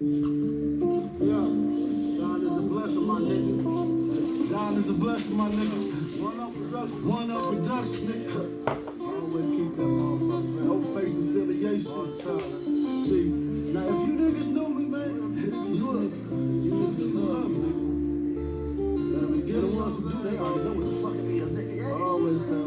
Yeah, God is a blessing, my nigga. God is a blessing, my nigga. One up production, nigga. Always keep that motherfucker, man. No face affiliation. All the time. See, now if you niggas know me, man, you niggas love me, nigga. Now, the beginning ones who do, they already know what the fuck it is, nigga. Always, man,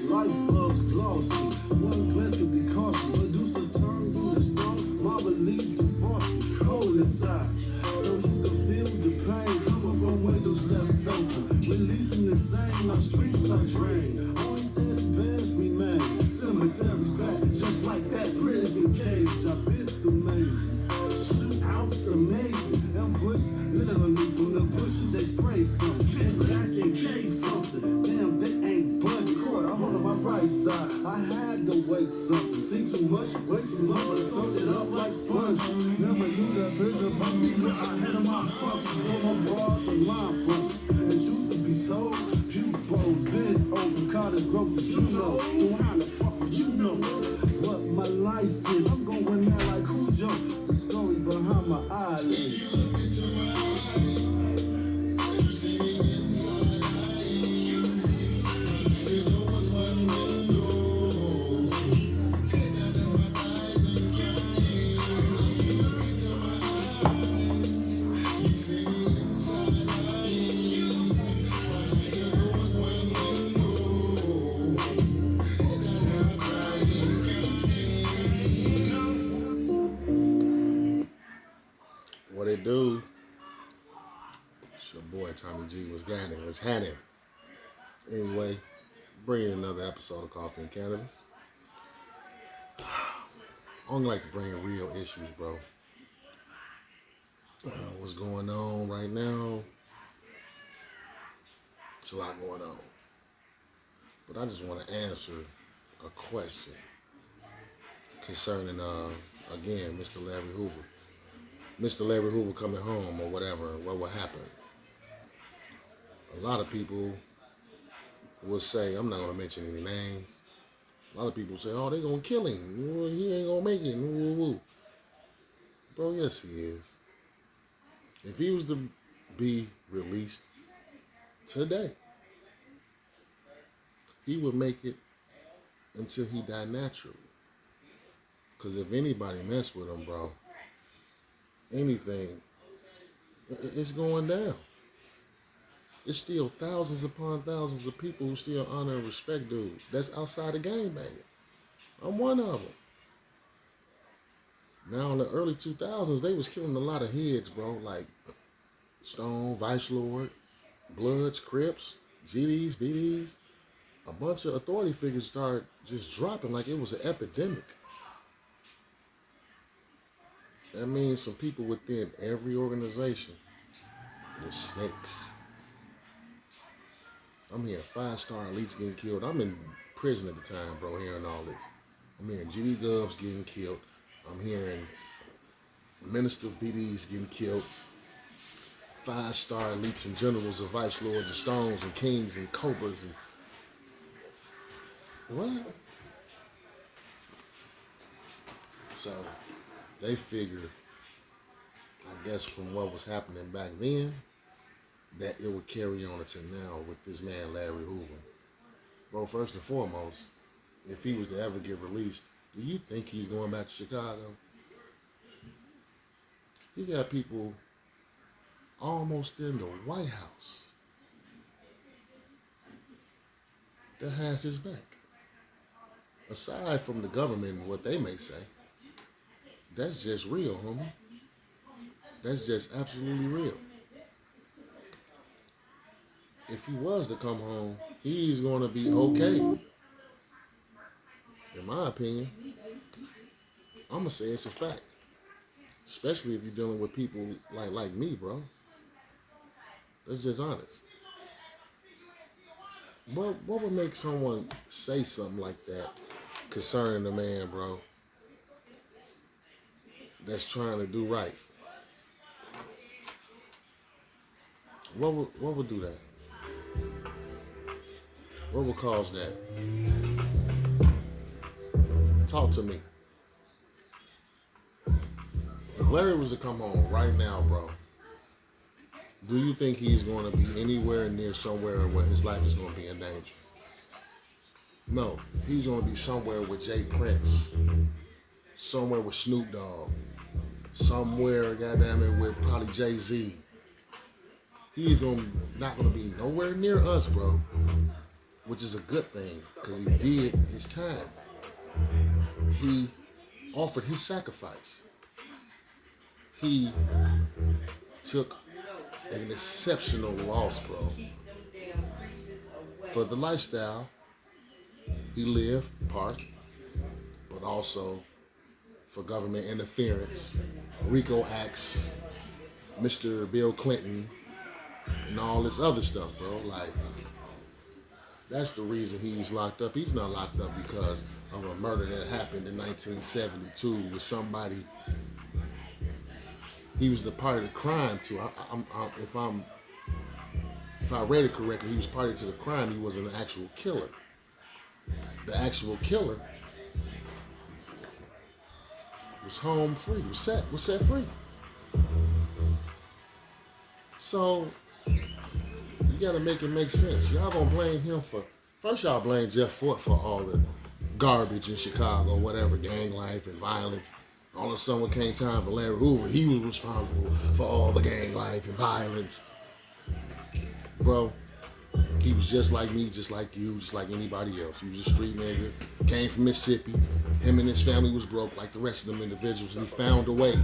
life bugs glossy. One glance can be costly. Producers turn through the storm. My belief the frosty, cold inside. So you can feel the pain coming from windows left open. Releasing the same, our streets are drained. Only 10 beds remain. Cemeteries back, just like that prison cage. I've been through mazes. Shootouts amazing. Ambush literally from the bushes they spray from. And back in case something. Damn, they ain't budging. Caught a hold on my right side. I had to wait something. See too much, way too much, but summed it up like sponges. Never knew that prison must be lit ahead of my functions. So my bars and line functions. And truth to be told, few bows been over. Cottage growth that you know. So how the fuck would you know what my life is? I'm going there like Cujo. The story behind my eyelids. What it do? It's your boy Tommy G was Ganning, was Hanning. Anyway, bringing another episode of Coffee and Cannabis. I only like to bring real issues, bro. What's going on right now? It's a lot going on. But I just want to answer a question concerning, again, Mr. Larry Hoover. Mr. Larry Hoover coming home or whatever, and what will happen. A lot of people will say, I'm not going to mention any names. A lot of people say, oh, they're going to kill him. He ain't going to make it. Woo, woo. Bro, yes, he is. If he was to be released today, he would make it until he died naturally. Because if anybody mess with him, bro, anything, it's going down. It's still thousands upon thousands of people who still honor and respect dudes. That's outside the game, baby. I'm one of them. Now, in the early 2000s, they was killing a lot of heads, bro, like Stone, Vice Lord, Bloods, Crips, GDs, BDs. A bunch of authority figures started just dropping like it was an epidemic. That means some people within every organization were snakes. I'm hearing 5-star elites getting killed. I'm in prison at the time, bro, hearing all this. I'm hearing GD Govs getting killed. I'm hearing Minister of BDs getting killed. 5-star elites and generals of Vice Lords and Stones and Kings and Cobras and what? So they figured, I guess from what was happening back then, that it would carry on until now with this man Larry Hoover. Bro, first and foremost, if he was to ever get released, do you think he's going back to Chicago? He got people almost in the White House that has his back. Aside from the government and what they may say, that's just real, homie. That's just absolutely real. If he was to come home, he's going to be okay. In my opinion, I'm going to say it's a fact. Especially if you're dealing with people like me, bro. That's just honest. What would make someone say something like that concerning the man, bro, that's trying to do right? What would do that? What would cause that? Talk to me. If Larry was to come home right now, bro, do you think he's going to be anywhere near somewhere where his life is going to be in danger? No, he's going to be somewhere with Jay Prince, somewhere with Snoop Dogg, somewhere, goddamn it, with probably Jay-Z. He's not going to be nowhere near us, bro, which is a good thing because he did his time. He offered his sacrifice. He took an exceptional loss, bro, for the lifestyle he lived, part, but also for government interference, RICO acts, Mr. Bill Clinton, and all this other stuff, bro. Like, that's the reason he's locked up. He's not locked up because of a murder that happened in 1972 with somebody. He was the part of the crime too. If I read it correctly, he was party to the crime. He wasn't an actual killer. The actual killer was home free. Was set free. So you gotta make it make sense. Y'all gonna blame him for first. Y'all blame Jeff Fort for all the garbage in Chicago, whatever, gang life and violence. All of a sudden, when came time for Larry Hoover, he was responsible for all the gang life and violence. Bro, he was just like me, just like you, just like anybody else. He was a street nigga, came from Mississippi. Him and his family was broke like the rest of them individuals. And he found a way.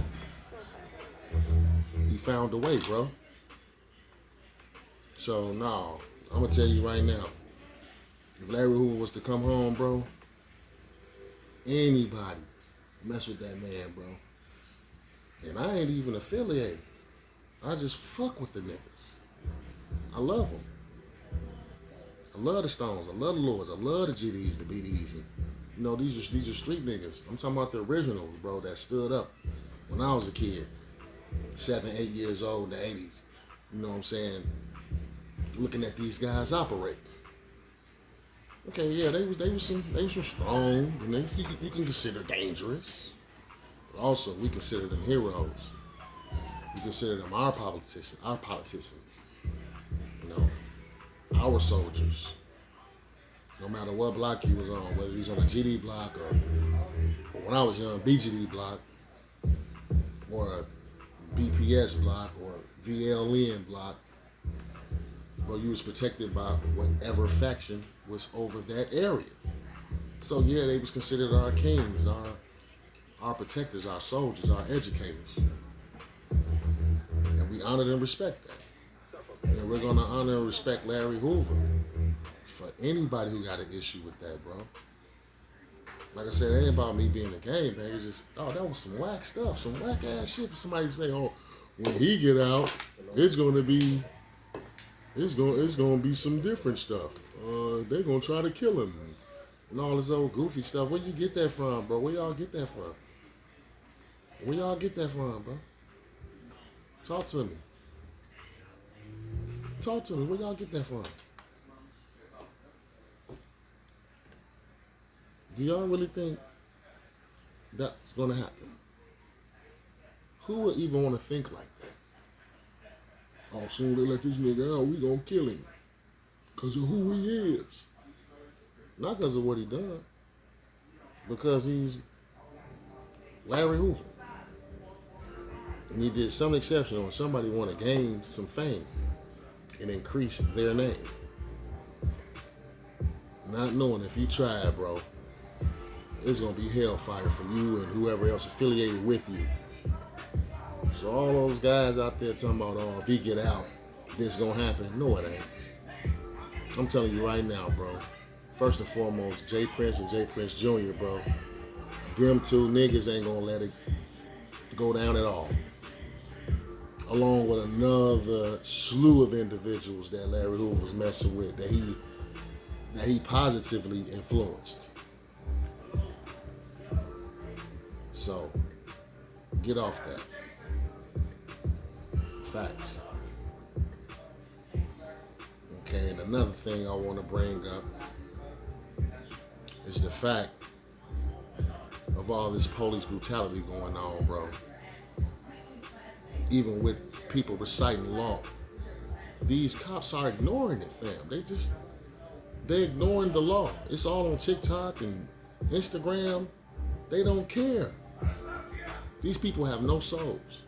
He found a way, bro. So, no, I'm going to tell you right now, if Larry Hoover was to come home, bro, anybody mess with that man, bro. And I ain't even affiliated. I just fuck with the niggas. I love them. I love the Stones. I love the Lords. I love the GDs, the BDs. And, you know, these are street niggas. I'm talking about the originals, bro, that stood up when I was a kid, 7, 8 years old in the 80s. You know what I'm saying? Looking at these guys operate. Okay, yeah, they was some strong, and you can consider dangerous. But also, we consider them heroes. We consider them our politicians. You know, our soldiers. No matter what block he was on, whether he was on a GD block or when I was young, BGD block, or a BPS block, or VLN block. Bro, you was protected by whatever faction was over that area. So yeah, they was considered our kings, our protectors, our soldiers, our educators. And we honor and respect that. And we're gonna honor and respect Larry Hoover for anybody who got an issue with that, bro. Like I said, it ain't about me being a gang man. It's just, that was some whack stuff, some whack ass shit for somebody to say, when he get out, it's gonna be some different stuff. They're gonna try to kill him and all this old goofy stuff. Where you get that from, bro? Where y'all get that from? Where y'all get that from, bro? Talk to me. Talk to me. Where y'all get that from? Do y'all really think that's gonna happen? Who would even want to think like that? Oh, soon they let this nigga out, we gonna kill him. Because of who he is. Not because of what he done. Because he's Larry Hoover. And he did some exception when somebody want to gain some fame and increase their name. Not knowing if you try, bro, it's gonna be hellfire for you and whoever else affiliated with you. So all those guys out there talking about, if he get out, this gonna happen. No, it ain't. I'm telling you right now, bro. First and foremost, Jay Prince and Jay Prince Jr., bro. Them two niggas ain't gonna let it go down at all. Along with another slew of individuals that Larry Hoover was messing with, that he positively influenced. So, get off that. Facts. Okay, and another thing I want to bring up is the fact of all this police brutality going on, bro. even with people reciting law. These cops are ignoring it, fam. They ignoring the law. It's all on TikTok and Instagram. They don't care. These people have no souls.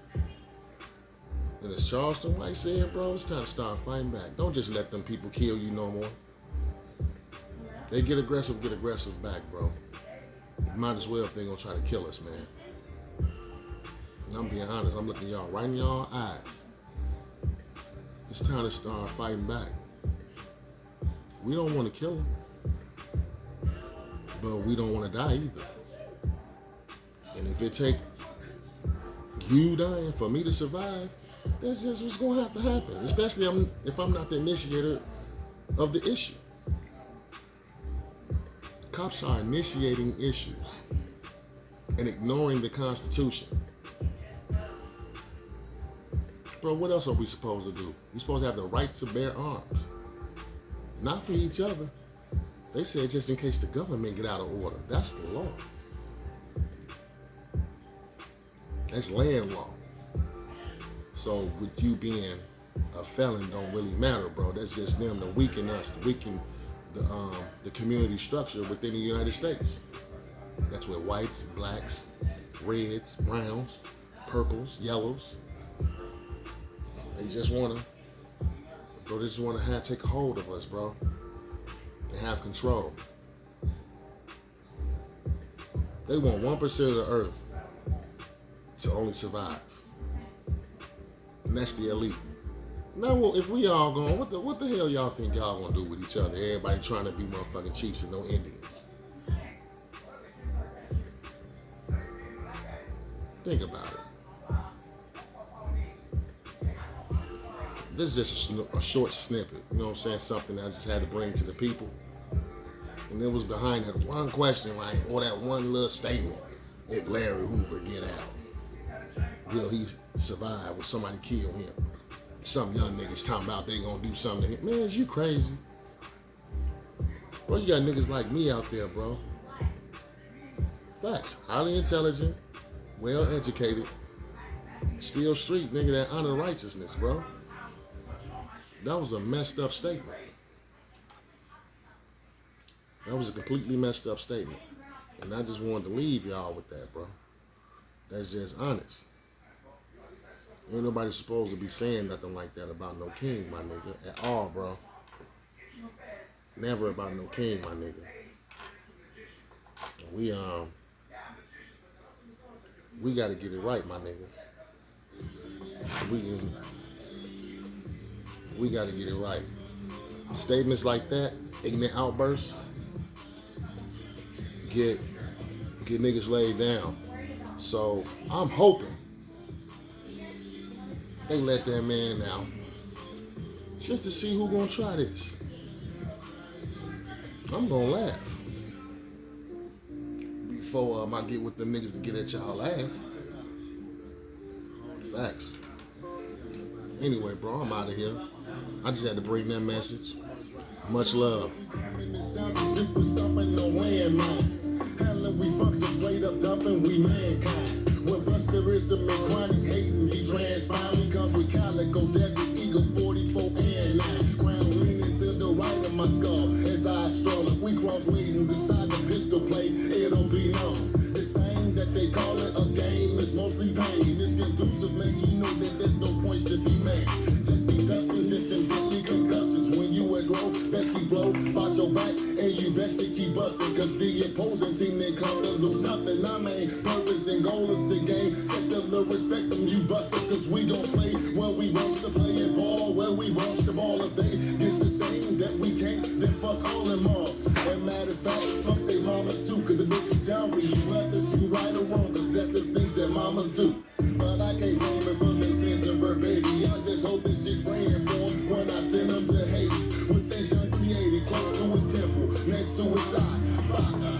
And as Charleston White said, bro, it's time to start fighting back. Don't just let them people kill you no more. They get aggressive back, bro. Might as well if they're gonna try to kill us, man. And I'm being honest, I'm looking y'all right in y'all eyes. It's time to start fighting back. We don't want to kill them, but we don't want to die either. And if it take you dying for me to survive, that's just what's gonna have to happen. Especially if I'm not the initiator of the issue. Cops are initiating issues and ignoring the Constitution. Bro, what else are we supposed to do? We're supposed to have the right to bear arms. Not for each other. They said just in case the government get out of order. That's the law. That's land law. So with you being a felon don't really matter, bro. That's just them to weaken us, to weaken the community structure within the United States. That's where whites, blacks, reds, browns, purples, yellows. They just wanna take a hold of us, bro, and have control. They want 1% of the earth to only survive, and that's the elite. Now, if we all going, what the hell y'all think y'all gonna do with each other? Everybody trying to be motherfucking chiefs and no Indians. Think about it. This is just a short snippet, you know what I'm saying? Something I just had to bring to the people. And it was behind that one question, like, or that one little statement. If Larry Hoover get out, will he survive? Will somebody kill him? Some young niggas talking about they gonna do something to him. Man, is you crazy? Bro, you got niggas like me out there, bro. Facts. Highly intelligent, well educated, still street nigga that honor righteousness, bro. That was a messed up statement. That was a completely messed up statement. And I just wanted to leave y'all with that, bro. That's just honest. Ain't nobody supposed to be saying nothing like that about no king, my nigga, at all, bro. Never about no king, my nigga. And we got to get it right, my nigga. We got to get it right. Statements like that, ignorant outbursts, get niggas laid down. So I'm hoping they let that man out just to see who gonna try this. I'm gonna laugh before I get with them niggas to get at y'all ass. Facts. Anyway, bro, I'm out of here. I just had to bring that message. Much love. We function straight up dumping, we mankind. When busterism and chronic hating be transpiring, comes with calico, desert eagle, 44 and 9. Crown leaning to the right of my skull as I stroll up. We cross ways and decide the pistol play, it'll be known. This thing that they call it a game is mostly pain. It's conducive, man, you know that there's no points to be made. Just deductions, it's completely concussions. When you aggro, best keep low, watch your back, and you best to keep busting. Cause the opposing team, they come to lose nothing. I mean, purpose and goal is to gain. Just a little respect them, you busters, cause we gon' play where we want to play and ball, where we launch the ball. If they get the same that we can't, then fuck all them all. And matter of fact, fuck they mamas too, cause the bitch is down for you, whether you right or wrong, cause that's the things that mamas do. But I can't blame her for the sins of her baby. I just hope this shit's praying for him when I send him to Hades. With that young 380 close to his temple, next to his side. Baka,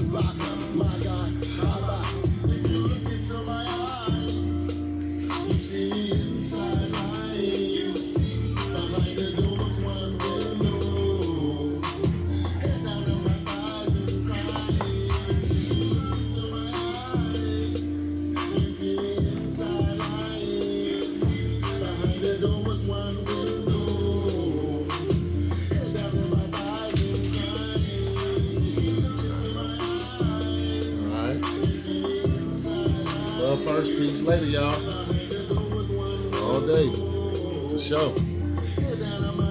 my God, bye-bye. If you look into my eyes, you see the inside eye. Behind the door, one window. Head down the first. Peace later, y'all. All day. For sure.